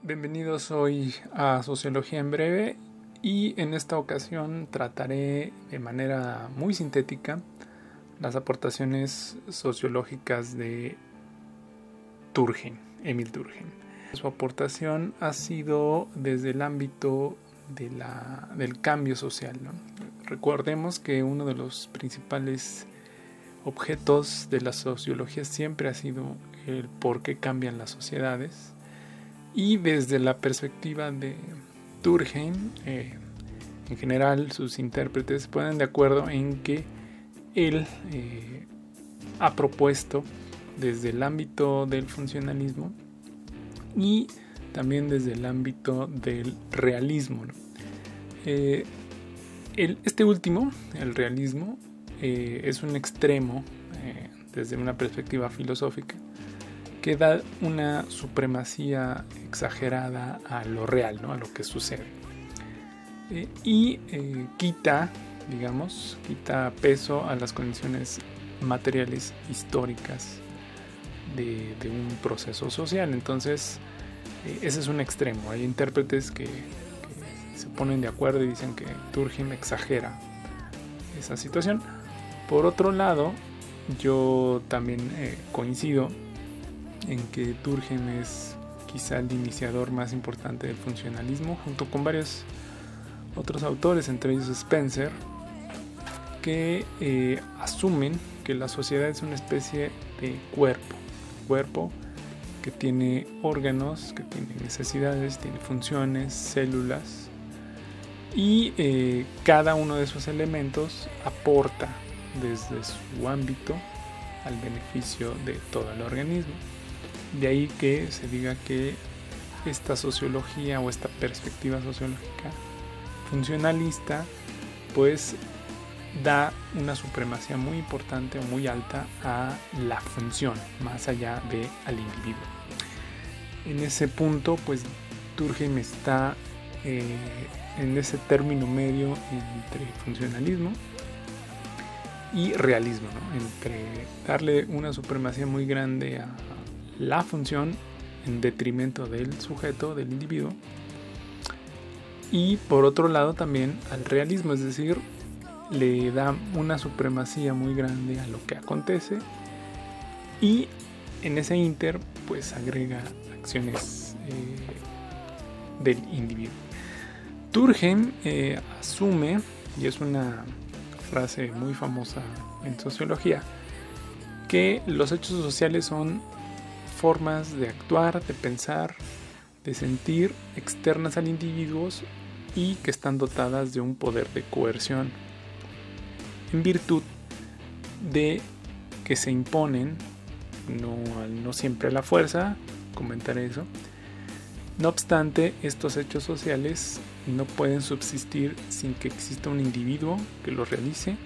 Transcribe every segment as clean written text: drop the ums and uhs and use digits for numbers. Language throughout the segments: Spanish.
Bienvenidos hoy a Sociología en Breve y en esta ocasión trataré de manera muy sintética las aportaciones sociológicas de Emil Durkheim. Su aportación ha sido desde el ámbito del cambio social, ¿no? Recordemos que uno de los principales objetos de la sociología siempre ha sido el por qué cambian las sociedades. Y desde la perspectiva de Durkheim, en general sus intérpretes se ponen de acuerdo en que él ha propuesto desde el ámbito del funcionalismo y también desde el ámbito del realismo, ¿no? Este último, el realismo, es un extremo desde una perspectiva filosófica que da una supremacía exagerada a lo real, ¿no? A lo que sucede. Quita peso a las condiciones materiales históricas de un proceso social. Entonces, ese es un extremo. Hay intérpretes que se ponen de acuerdo y dicen que Durkheim exagera esa situación. Por otro lado, yo también coincido en que Durkheim es quizá el iniciador más importante del funcionalismo, junto con varios otros autores, entre ellos Spencer, que asumen que la sociedad es una especie de cuerpo que tiene órganos, que tiene necesidades, tiene funciones, células, y cada uno de esos elementos aporta desde su ámbito al beneficio de todo el organismo. De ahí que se diga que esta sociología o esta perspectiva sociológica funcionalista pues da una supremacía muy importante o muy alta a la función, más allá de al individuo. En ese punto pues Durkheim está en ese término medio entre funcionalismo y realismo, ¿no? Entre darle una supremacía muy grande a la función en detrimento del sujeto, del individuo, y por otro lado también al realismo, es decir, le da una supremacía muy grande a lo que acontece y en ese inter pues agrega acciones del individuo. Durkheim asume, y es una frase muy famosa en sociología, que los hechos sociales son formas de actuar, de pensar, de sentir externas al individuo y que están dotadas de un poder de coerción en virtud de que se imponen, no siempre a la fuerza, comentaré eso. No obstante, estos hechos sociales no pueden subsistir sin que exista un individuo que los realice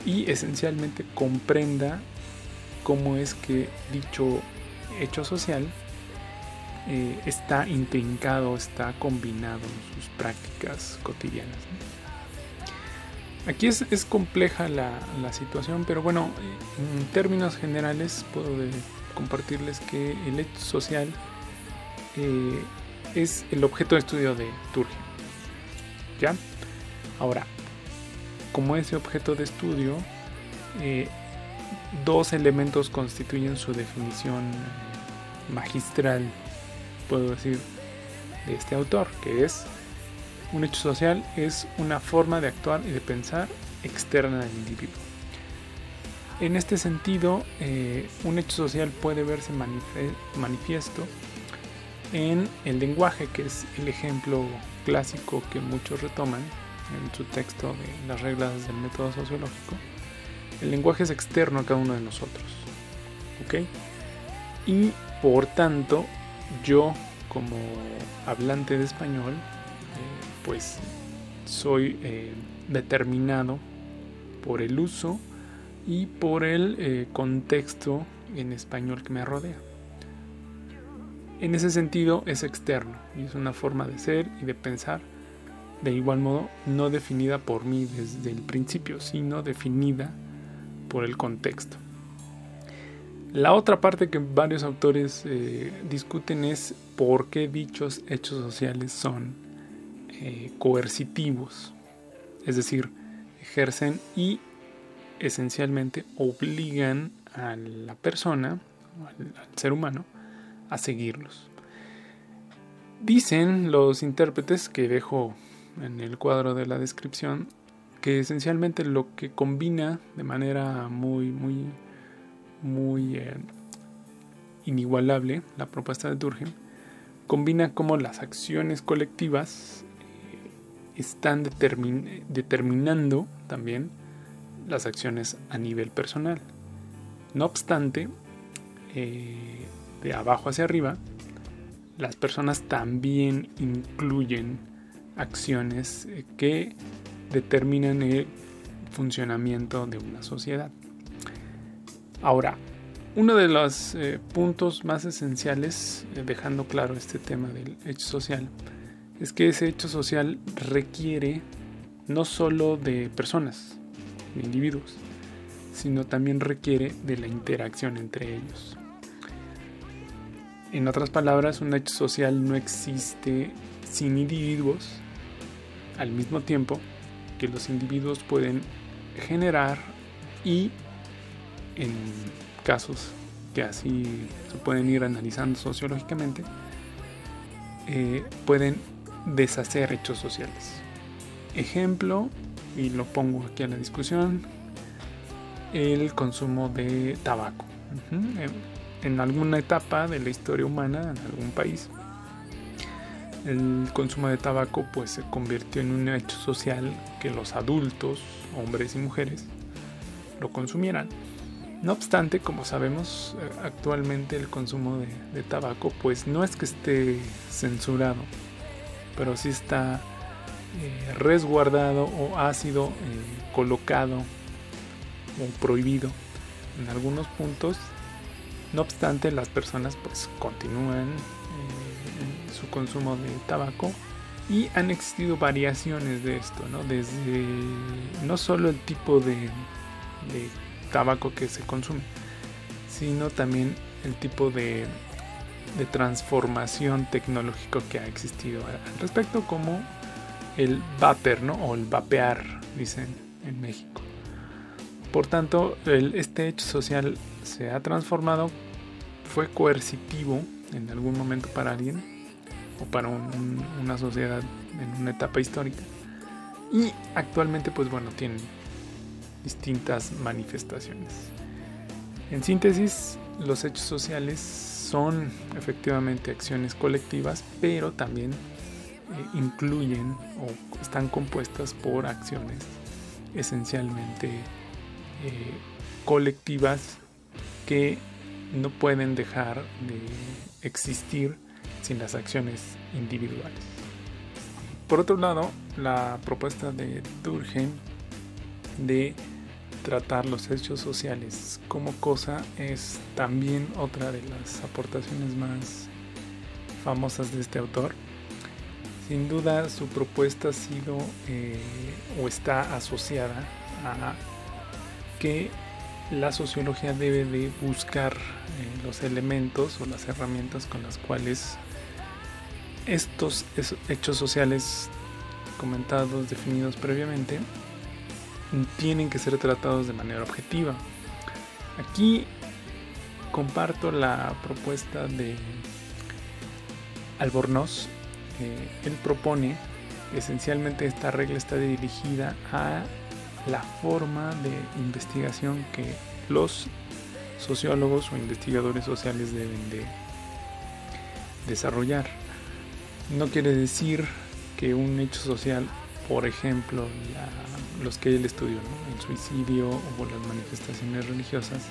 y esencialmente comprenda cómo es que dicho hecho social está intrincado, está combinado en sus prácticas cotidianas, ¿no? Aquí es compleja la situación, pero bueno, en términos generales puedo compartirles que el hecho social es el objeto de estudio de Durkheim, ¿ya? Ahora, como ese objeto de estudio, dos elementos constituyen su definición magistral, puedo decir, de este autor, que es un hecho social es una forma de actuar y de pensar externa al individuo. En este sentido, un hecho social puede verse manifiesto en el lenguaje, que es el ejemplo clásico que muchos retoman en su texto de las reglas del método sociológico. El lenguaje es externo a cada uno de nosotros, ¿ok? Y por tanto, yo como hablante de español, pues soy determinado por el uso y por el contexto en español que me rodea. En ese sentido es externo y es una forma de ser y de pensar, de igual modo no definida por mí desde el principio, sino definida por el contexto. La otra parte que varios autores discuten es por qué dichos hechos sociales son coercitivos, es decir, ejercen y esencialmente obligan a la persona, al ser humano, a seguirlos. Dicen los intérpretes, que dejo en el cuadro de la descripción, que esencialmente lo que combina de manera muy inigualable la propuesta de Durkheim, combina cómo las acciones colectivas están determinando también las acciones a nivel personal. No obstante, de abajo hacia arriba, las personas también incluyen acciones que determinan el funcionamiento de una sociedad. Ahora, uno de los puntos más esenciales, dejando claro este tema del hecho social, es que ese hecho social requiere no solo de personas, de individuos, sino también requiere de la interacción entre ellos. En otras palabras, un hecho social no existe sin individuos, al mismo tiempo que los individuos pueden generar y, en casos que así se pueden ir analizando sociológicamente, pueden deshacer hechos sociales. Ejemplo, y lo pongo aquí a la discusión, el consumo de tabaco. En alguna etapa de la historia humana, en algún país, el consumo de tabaco pues se convirtió en un hecho social que los adultos, hombres y mujeres, lo consumieran. No obstante, como sabemos, actualmente el consumo de tabaco pues no es que esté censurado, pero sí está resguardado o ha sido colocado o prohibido en algunos puntos. No obstante, las personas pues continúan su consumo de tabaco y han existido variaciones de esto, ¿no? Desde no solo el tipo de tabaco que se consume, sino también el tipo de transformación tecnológica que ha existido al respecto, como el vapor, ¿no? O el vapear, dicen en México. Por tanto, este hecho social se ha transformado, fue coercitivo en algún momento para alguien o para una sociedad en una etapa histórica, y actualmente pues bueno, tienen distintas manifestaciones. En síntesis, los hechos sociales son efectivamente acciones colectivas, pero también incluyen o están compuestas por acciones esencialmente colectivas que no pueden dejar de existir sin las acciones individuales. Por otro lado, la propuesta de Durkheim de tratar los hechos sociales como cosa es también otra de las aportaciones más famosas de este autor. Sin duda, su propuesta ha sido o está asociada a que la sociología debe de buscar los elementos o las herramientas con las cuales estos hechos sociales comentados, definidos previamente, tienen que ser tratados de manera objetiva. Aquí comparto la propuesta de Albornoz. Él propone que esencialmente esta regla está dirigida a la forma de investigación que los sociólogos o investigadores sociales deben de desarrollar. No quiere decir que un hecho social, por ejemplo, los que él estudió, ¿no? El suicidio o las manifestaciones religiosas,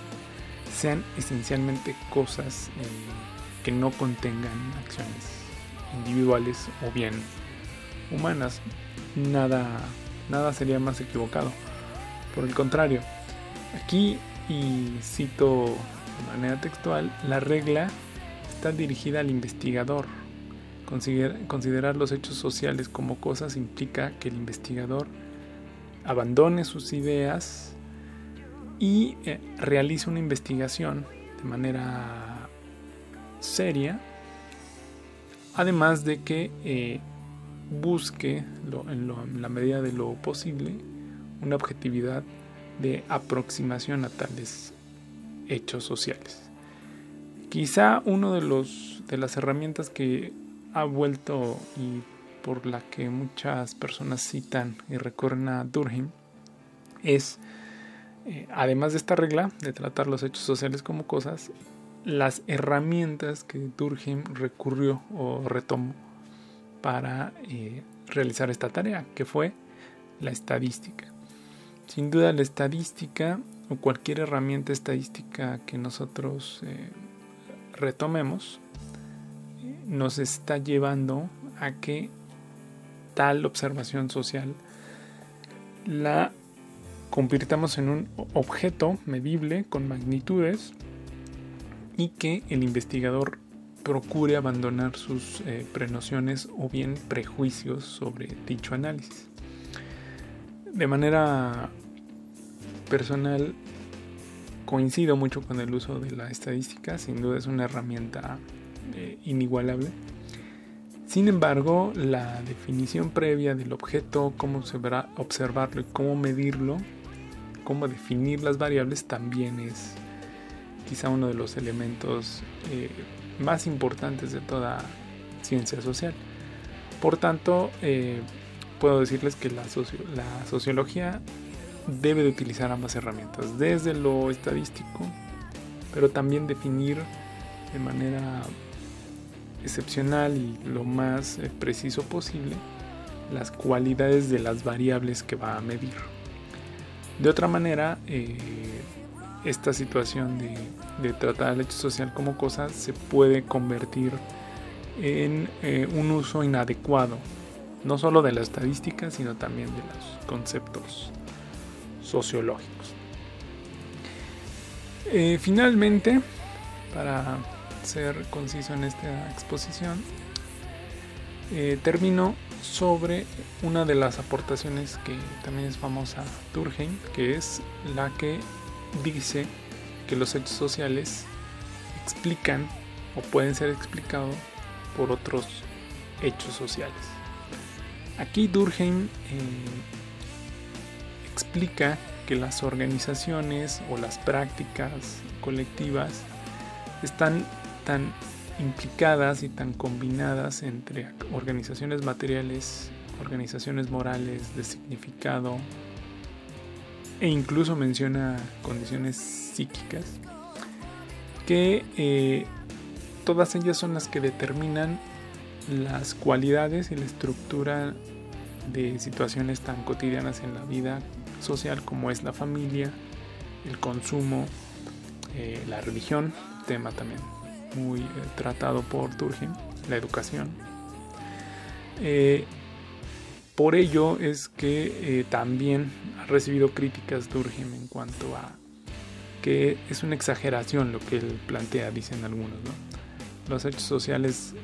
sean esencialmente cosas que no contengan acciones individuales o bien humanas. Nada sería más equivocado. Por el contrario, aquí, y cito de manera textual, la regla está dirigida al investigador. Considerar los hechos sociales como cosas implica que el investigador abandone sus ideas y realice una investigación de de manera seria, además de que busque en la medida de lo posible una objetividad de aproximación a tales hechos sociales. Quizá uno de las herramientas que ha vuelto y por la que muchas personas citan y recurren a Durkheim es, además de esta regla de tratar los hechos sociales como cosas, las herramientas que Durkheim recurrió o retomó para realizar esta tarea, que fue la estadística. Sin duda, la estadística o cualquier herramienta estadística que nosotros retomemos nos está llevando a que tal observación social la convirtamos en un objeto medible con magnitudes y que el investigador procure abandonar sus prenociones o bien prejuicios sobre dicho análisis. De manera personal, coincido mucho con el uso de la estadística, sin duda es una herramienta inigualable. Sin embargo, la definición previa del objeto, cómo observarlo y cómo medirlo, cómo definir las variables, también es quizá uno de los elementos más importantes de toda ciencia social. Por tanto, puedo decirles que la sociología debe de utilizar ambas herramientas, desde lo estadístico, pero también definir de manera excepcional y lo más preciso posible las cualidades de las variables que va a medir. De otra manera, esta situación de tratar el hecho social como cosa se puede convertir en un uso inadecuado, no solo de la estadística, sino también de los conceptos sociológicos. Finalmente, para ser conciso en esta exposición, termino sobre una de las aportaciones que también es famosa Durkheim, que es la que dice que los hechos sociales explican o pueden ser explicados por otros hechos sociales. Aquí Durkheim explica que las organizaciones o las prácticas colectivas están tan implicadas y tan combinadas entre organizaciones materiales, organizaciones morales, de significado, e incluso menciona condiciones psíquicas, que todas ellas son las que determinan las cualidades y la estructura de situaciones tan cotidianas en la vida social como es la familia, el consumo, la religión, tema también muy tratado por Durkheim, la educación. Por ello es que también ha recibido críticas Durkheim en cuanto a que es una exageración lo que él plantea, dicen algunos, ¿no? Los hechos sociales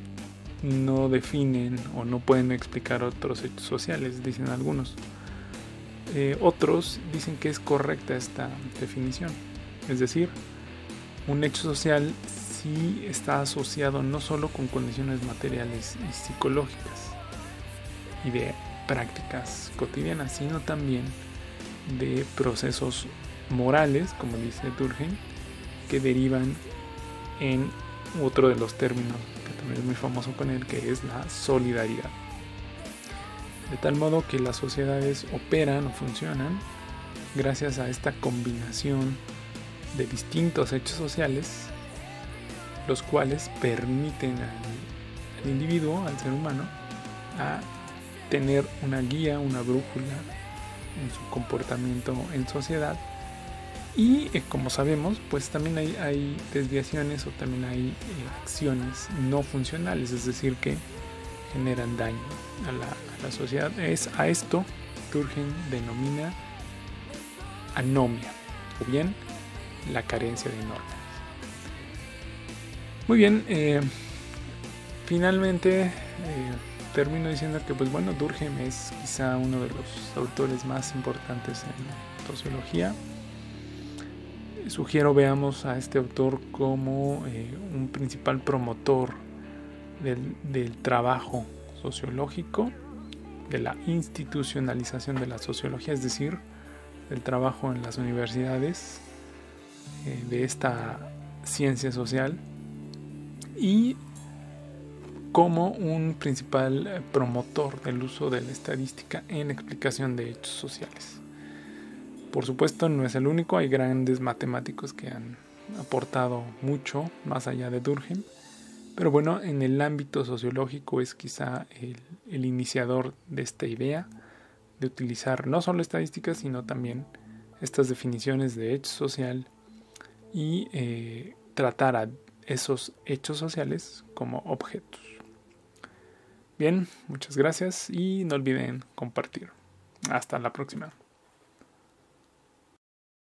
no definen o no pueden explicar otros hechos sociales, dicen algunos. Otros dicen que es correcta esta definición, es decir, un hecho social sí está asociado no solo con condiciones materiales y psicológicas y de prácticas cotidianas, sino también de procesos morales, como dice Durkheim, que derivan en otro de los términos que también es muy famoso con él, que es la solidaridad. De tal modo que las sociedades operan o funcionan gracias a esta combinación de distintos hechos sociales, los cuales permiten al individuo, al ser humano, a tener una guía, una brújula en su comportamiento en sociedad. Y como sabemos, pues también hay desviaciones o también hay acciones no funcionales, es decir, que generan daño a la sociedad. A esto Durkheim denomina anomia, o bien la carencia de normas. Muy bien, finalmente termino diciendo que pues bueno, Durkheim es quizá uno de los autores más importantes en sociología. sugiero veamos a este autor como un principal promotor del trabajo sociológico, de la institucionalización de la sociología, es decir, del trabajo en las universidades, de esta ciencia social, y como un principal promotor del uso de la estadística en explicación de hechos sociales. Por supuesto, no es el único, hay grandes matemáticos que han aportado mucho más allá de Durkheim, pero bueno, en el ámbito sociológico es quizá el iniciador de esta idea de utilizar no solo estadísticas, sino también estas definiciones de hecho social y tratar a esos hechos sociales como objetos. Bien, muchas gracias y no olviden compartir. Hasta la próxima.